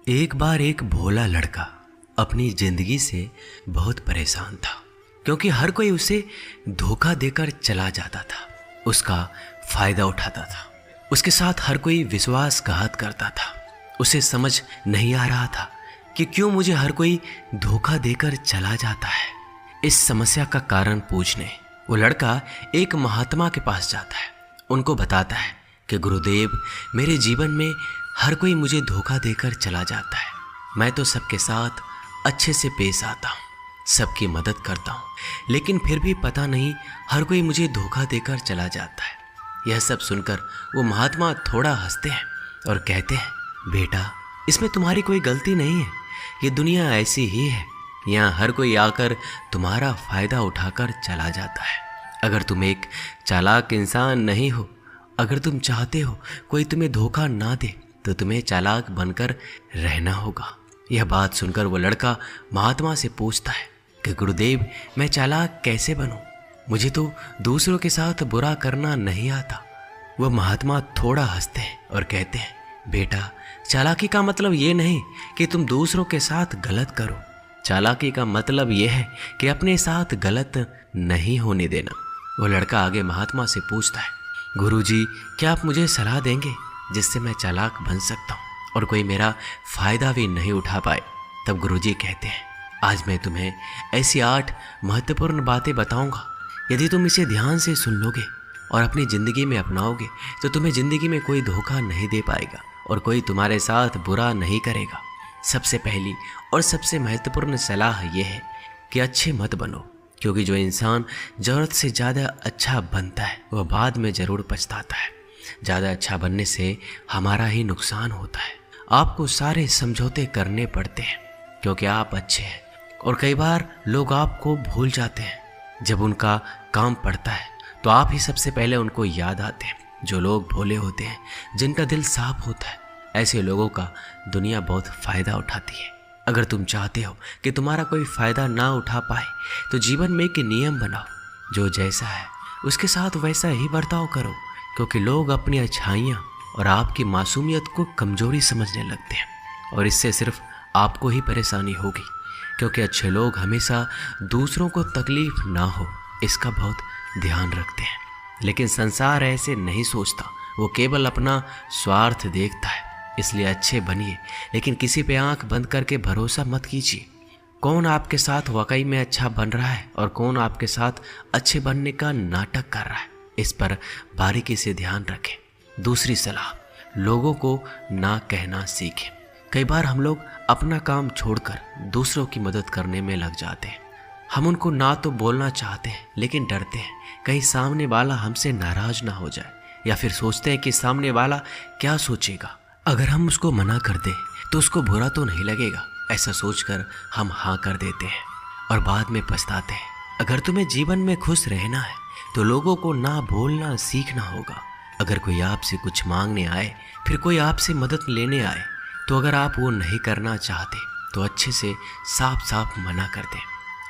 एक बार एक भोला लड़का अपनी जिंदगी से बहुत परेशान था, क्योंकि हर कोई उसे धोखा देकर चला जाता था, उसका फायदा उठाता था। उसके साथ हर कोई विश्वासघात करता था। उसे समझ नहीं आ रहा था कि क्यों मुझे हर कोई धोखा देकर चला जाता है। इस समस्या का कारण पूछने वो लड़का एक महात्मा के पास जाता है। उनको बताता है कि गुरुदेव, मेरे जीवन में हर कोई मुझे धोखा देकर चला जाता है। मैं तो सबके साथ अच्छे से पेश आता हूँ, सबकी मदद करता हूँ, लेकिन फिर भी पता नहीं हर कोई मुझे धोखा देकर चला जाता है। यह सब सुनकर वो महात्मा थोड़ा हंसते हैं और कहते हैं, बेटा, इसमें तुम्हारी कोई गलती नहीं है। ये दुनिया ऐसी ही है, यहाँ हर कोई आकर तुम्हारा फायदा उठाकर चला जाता है। अगर तुम एक चालाक इंसान नहीं हो, अगर तुम चाहते हो कोई तुम्हें धोखा ना दे, तो तुम्हें चालाक बनकर रहना होगा। यह बात सुनकर वो लड़का महात्मा से पूछता है कि गुरुदेव, मैं चालाक कैसे बनूं? मुझे तो दूसरों के साथ बुरा करना नहीं आता। वह महात्मा थोड़ा हंसते हैं और कहते हैं, बेटा, चालाकी का मतलब ये नहीं कि तुम दूसरों के साथ गलत करो। चालाकी का मतलब यह है कि अपने साथ गलत नहीं होने देना। वो लड़का आगे महात्मा से पूछता है, गुरुजी, क्या आप मुझे सलाह देंगे जिससे मैं चालाक बन सकता हूँ और कोई मेरा फायदा भी नहीं उठा पाए? तब गुरुजी कहते हैं, आज मैं तुम्हें ऐसी 8 महत्वपूर्ण बातें बताऊंगा। यदि तुम इसे ध्यान से सुन लोगे और अपनी ज़िंदगी में अपनाओगे तो तुम्हें ज़िंदगी में कोई धोखा नहीं दे पाएगा और कोई तुम्हारे साथ बुरा नहीं करेगा। सबसे पहली और सबसे महत्वपूर्ण सलाह यह है कि अच्छे मत बनो, क्योंकि जो इंसान ज़रूरत से ज़्यादा अच्छा बनता है वह बाद में ज़रूर पछताता है। ज़्यादा अच्छा बनने से हमारा ही नुकसान होता है। आपको सारे समझौते करने पड़ते हैं क्योंकि आप अच्छे हैं, और कई बार लोग आपको भूल जाते हैं। जब उनका काम पड़ता है तो आप ही सबसे पहले उनको याद आते हैं। जो लोग भोले होते हैं, जिनका दिल साफ होता है, ऐसे लोगों का दुनिया बहुत फ़ायदा उठाती है। अगर तुम चाहते हो कि तुम्हारा कोई फ़ायदा ना उठा पाए तो जीवन में एक नियम बनाओ, जो जैसा है उसके साथ वैसा ही बर्ताव करो, क्योंकि लोग अपनी अच्छाइयाँ और आपकी मासूमियत को कमज़ोरी समझने लगते हैं, और इससे सिर्फ आपको ही परेशानी होगी, क्योंकि अच्छे लोग हमेशा दूसरों को तकलीफ ना हो इसका बहुत ध्यान रखते हैं। लेकिन संसार ऐसे नहीं सोचता, वो केवल अपना स्वार्थ देखता है। इसलिए अच्छे बनिए, लेकिन किसी पे आंख बंद करके भरोसा मत कीजिए। कौन आपके साथ वाकई में अच्छा बन रहा है और कौन आपके साथ अच्छे बनने का नाटक कर रहा है, इस पर बारीकी से ध्यान रखें। दूसरी सलाह, लोगों को ना कहना सीखें। कई बार हम लोग अपना काम छोड़कर दूसरों की मदद करने में लग जाते हैं। हम उनको ना तो बोलना चाहते हैं, लेकिन डरते हैं कहीं सामने वाला हमसे नाराज ना हो जाए, या फिर सोचते हैं कि सामने वाला क्या सोचेगा। अगर हम उसको मना कर दें तो उसको बुरा तो नहीं लगेगा। ऐसा सोचकर हम हाँ कर देते हैं और बाद में पछताते हैं। अगर तुम्हें जीवन में खुश रहना है तो लोगों को ना बोलना सीखना होगा। अगर कोई आपसे कुछ मांगने आए, फिर कोई आपसे मदद लेने आए, तो अगर आप वो नहीं करना चाहते तो अच्छे से साफ साफ मना कर दें।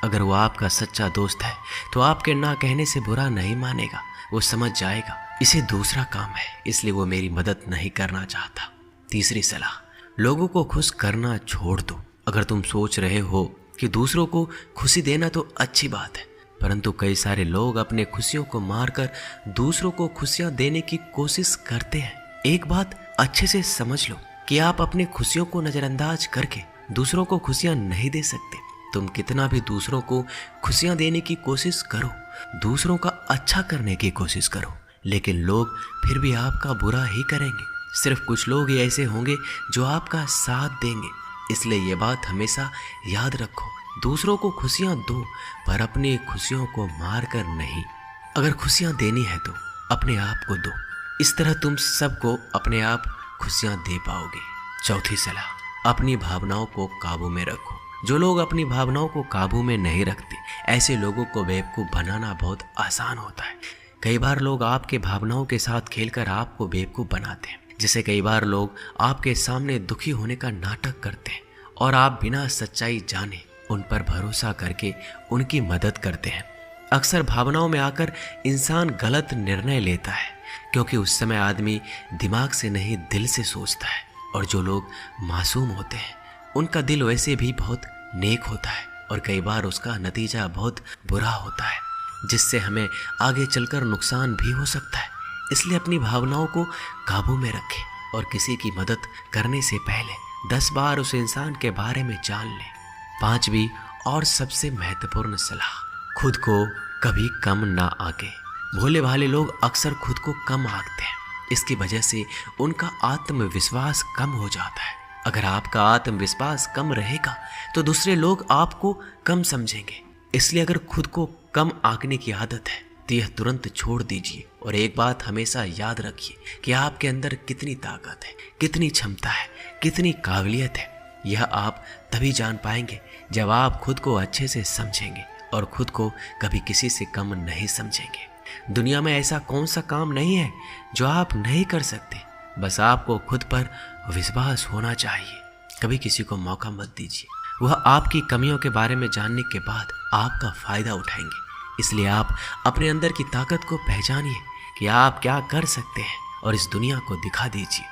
अगर वो आपका सच्चा दोस्त है तो आपके ना कहने से बुरा नहीं मानेगा, वो समझ जाएगा इसे दूसरा काम है, इसलिए वो मेरी मदद नहीं करना चाहता। तीसरी सलाह, लोगों को खुश करना छोड़ दो। अगर तुम सोच रहे हो कि दूसरों को खुशी देना तो अच्छी बात है, परंतु कई सारे लोग अपने खुशियों को मारकर दूसरों को खुशियां देने की कोशिश करते हैं। एक बात अच्छे से समझ लो कि आप अपने खुशियों को नज़रअंदाज करके दूसरों को खुशियां नहीं दे सकते। तुम कितना भी दूसरों को खुशियां देने की कोशिश करो, दूसरों का अच्छा करने की कोशिश करो, लेकिन लोग फिर भी आपका बुरा ही करेंगे। सिर्फ कुछ लोग ही ऐसे होंगे जो आपका साथ देंगे। इसलिए ये बात हमेशा याद रखो, दूसरों को खुशियाँ दो, पर अपनी खुशियों को मार कर नहीं। अगर खुशियाँ देनी है तो अपने आप को दो, इस तरह तुम सबको अपने आप खुशियाँ दे पाओगे। चौथी सलाह, अपनी भावनाओं को काबू में रखो। जो लोग अपनी भावनाओं को काबू में नहीं रखते, ऐसे लोगों को बेवकूफ़ बनाना बहुत आसान होता है। कई बार लोग आपके भावनाओं के साथ खेलकर आपको बेवकूफ़ बनाते हैं। जैसे कई बार लोग आपके सामने दुखी होने का नाटक करते हैं और आप बिना सच्चाई जाने उन पर भरोसा करके उनकी मदद करते हैं। अक्सर भावनाओं में आकर इंसान गलत निर्णय लेता है, क्योंकि उस समय आदमी दिमाग से नहीं दिल से सोचता है। और जो लोग मासूम होते हैं उनका दिल वैसे भी बहुत नेक होता है और कई बार उसका नतीजा बहुत बुरा होता है, जिससे हमें आगे चलकर नुकसान भी हो सकता है। इसलिए अपनी भावनाओं को काबू में रखें और किसी की मदद करने से पहले 10 बार उस इंसान के बारे में जान लें। 5वीं और सबसे महत्वपूर्ण सलाह, खुद को कभी कम ना आंके। भोले भाले लोग अक्सर खुद को कम आंकते हैं, इसकी वजह से उनका आत्मविश्वास कम हो जाता है। अगर आपका आत्मविश्वास कम रहेगा तो दूसरे लोग आपको कम समझेंगे। इसलिए अगर खुद को कम आंकने की आदत है तो यह तुरंत छोड़ दीजिए और एक बात हमेशा याद रखिए कि आपके अंदर कितनी ताकत है, कितनी क्षमता है, कितनी काबिलियत है। यह आप तभी जान पाएंगे जब आप खुद को अच्छे से समझेंगे और खुद को कभी किसी से कम नहीं समझेंगे। दुनिया में ऐसा कौन सा काम नहीं है जो आप नहीं कर सकते, बस आपको खुद पर विश्वास होना चाहिए। कभी किसी को मौका मत दीजिए, वह आपकी कमियों के बारे में जानने के बाद आपका फायदा उठाएंगे। इसलिए आप अपने अंदर की ताकत को पहचानिए कि आप क्या कर सकते हैं और इस दुनिया को दिखा दीजिए।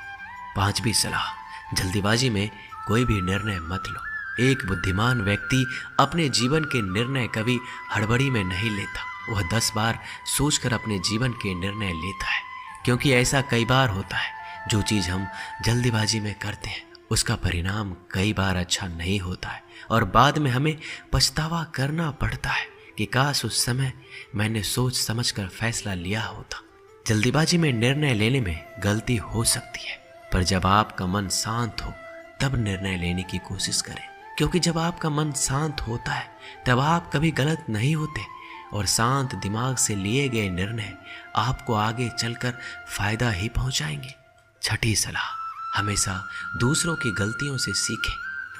5वीं सलाह, जल्दीबाजी में कोई भी निर्णय मत लो। एक बुद्धिमान व्यक्ति अपने जीवन के निर्णय कभी हड़बड़ी में नहीं लेता, वह 10 बार सोचकर अपने जीवन के निर्णय लेता है। क्योंकि ऐसा कई बार होता है, जो चीज़ हम जल्दीबाजी में करते हैं उसका परिणाम कई बार अच्छा नहीं होता है और बाद में हमें पछतावा करना पड़ता है कि काश उस समय मैंने सोच समझकर फैसला लिया होता। जल्दीबाजी में निर्णय लेने में गलती हो सकती है, पर जब आपका मन शांत हो तब निर्णय लेने की कोशिश करें। क्योंकि जब आपका मन शांत होता है तब आप कभी गलत नहीं होते और शांत दिमाग से लिए गए निर्णय आपको आगे चलकर फायदा ही पहुंचाएंगे। 6ठी सलाह, हमेशा दूसरों की गलतियों से सीखें।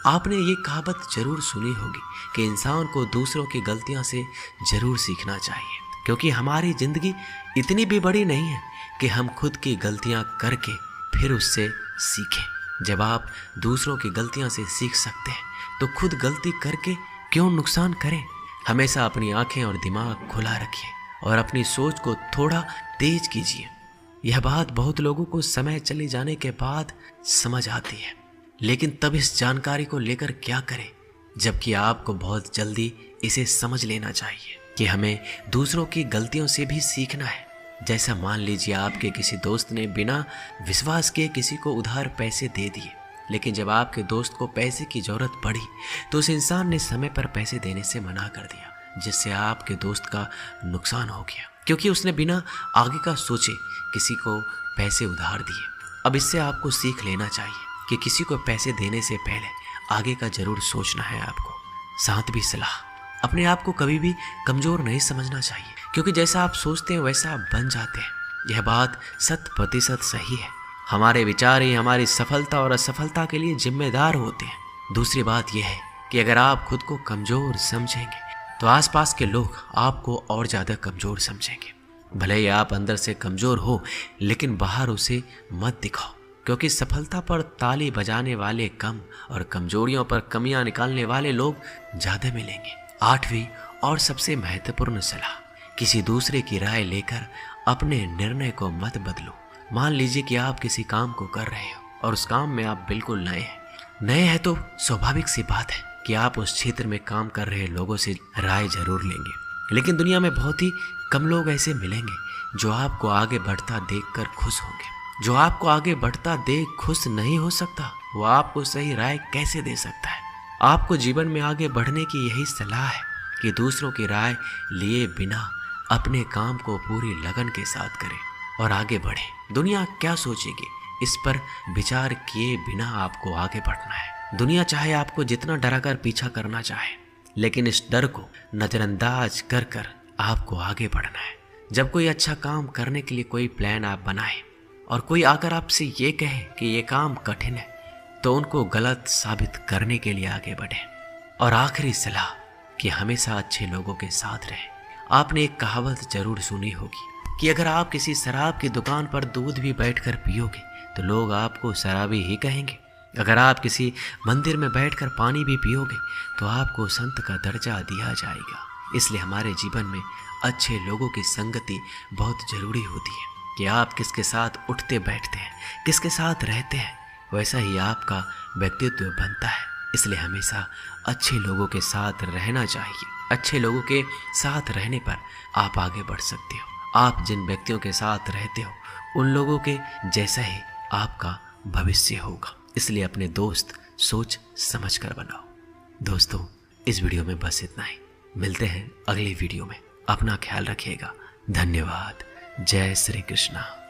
आपने ये कहावत जरूर सुनी होगी कि इंसान को दूसरों की गलतियों से जरूर सीखना चाहिए, क्योंकि हमारी जिंदगी इतनी भी बड़ी नहीं है कि हम खुद की गलतियां करके फिर उससे सीखें। जब आप दूसरों की गलतियों से सीख सकते हैं तो खुद गलती करके क्यों नुकसान करें। हमेशा अपनी आंखें और दिमाग खुला रखिए और अपनी सोच को थोड़ा तेज कीजिए। यह बात बहुत लोगों को समय चले जाने के बाद समझ आती है, लेकिन तब इस जानकारी को लेकर क्या करें, जबकि आपको बहुत जल्दी इसे समझ लेना चाहिए कि हमें दूसरों की गलतियों से भी सीखना है। जैसा मान लीजिए आपके किसी दोस्त ने बिना विश्वास के किसी को उधार पैसे दे दिए, लेकिन जब आपके दोस्त को पैसे की जरूरत पड़ी तो उस इंसान ने समय पर पैसे देने से मना कर दिया, जिससे आपके दोस्त का नुकसान हो गया, क्योंकि उसने बिना आगे का सोचे किसी को पैसे उधार दिए। अब इससे आपको सीख लेना चाहिए कि किसी को पैसे देने से पहले आगे का जरूर सोचना है आपको। 7वीं सलाह, अपने आप को कभी भी कमजोर नहीं समझना चाहिए, क्योंकि जैसा आप सोचते हैं वैसा आप बन जाते हैं। यह बात 100% सही है। हमारे विचार ही हमारी सफलता और असफलता के लिए जिम्मेदार होते हैं। दूसरी बात यह है कि अगर आप खुद को कमजोर समझेंगे तो आसपास के लोग आपको और ज़्यादा कमजोर समझेंगे। भले ही आप अंदर से कमजोर हो, लेकिन बाहर उसे मत दिखाओ, क्योंकि सफलता पर ताली बजाने वाले कम और कमजोरियों पर कमियां निकालने वाले लोग ज़्यादा मिलेंगे। 8वीं और सबसे महत्वपूर्ण सलाह, किसी दूसरे की राय लेकर अपने निर्णय को मत बदलो। मान लीजिए कि आप किसी काम को कर रहे हो और उस काम में आप बिल्कुल नए हैं तो स्वाभाविक सी बात है कि आप उस क्षेत्र में काम कर रहे लोगों से राय जरूर लेंगे। लेकिन दुनिया में बहुत ही कम लोग ऐसे मिलेंगे जो आपको आगे बढ़ता देखकर खुश होंगे। जो आपको आगे बढ़ता देख खुश नहीं हो सकता, वो आपको सही राय कैसे दे सकता है। आपको जीवन में आगे बढ़ने की यही सलाह है कि दूसरों की राय लिए बिना अपने काम को पूरी लगन के साथ करें और आगे बढ़ें। दुनिया क्या सोचेगी, इस पर विचार किए बिना आपको आगे बढ़ना है। दुनिया चाहे आपको जितना डराकर पीछा करना चाहे, लेकिन इस डर को नजरअंदाज कर कर आपको आगे बढ़ना है। जब कोई अच्छा काम करने के लिए कोई प्लान आप बनाएं और कोई आकर आपसे ये कहे कि ये काम कठिन है, तो उनको गलत साबित करने के लिए आगे बढ़ें। और आखिरी सलाह कि हमेशा अच्छे लोगों के साथ रहें। आपने एक कहावत जरूर सुनी होगी कि अगर आप किसी शराब की दुकान पर दूध भी बैठकर पियोगे तो लोग आपको शराबी ही कहेंगे। अगर आप किसी मंदिर में बैठकर पानी भी पियोगे तो आपको संत का दर्जा दिया जाएगा। इसलिए हमारे जीवन में अच्छे लोगों की संगति बहुत जरूरी होती है कि आप किसके साथ उठते बैठते हैं, किसके साथ रहते हैं, वैसा ही आपका व्यक्तित्व बनता है। इसलिए हमेशा अच्छे लोगों के साथ रहना चाहिए। अच्छे लोगों के साथ रहने पर आप आगे बढ़ सकते हो। आप जिन व्यक्तियों के साथ रहते हो उन लोगों के जैसा ही आपका भविष्य होगा। इसलिए अपने दोस्त सोच समझ कर बनाओ। दोस्तों, इस वीडियो में बस इतना ही। मिलते हैं अगली वीडियो में। अपना ख्याल रखिएगा। धन्यवाद। जय श्री कृष्णा।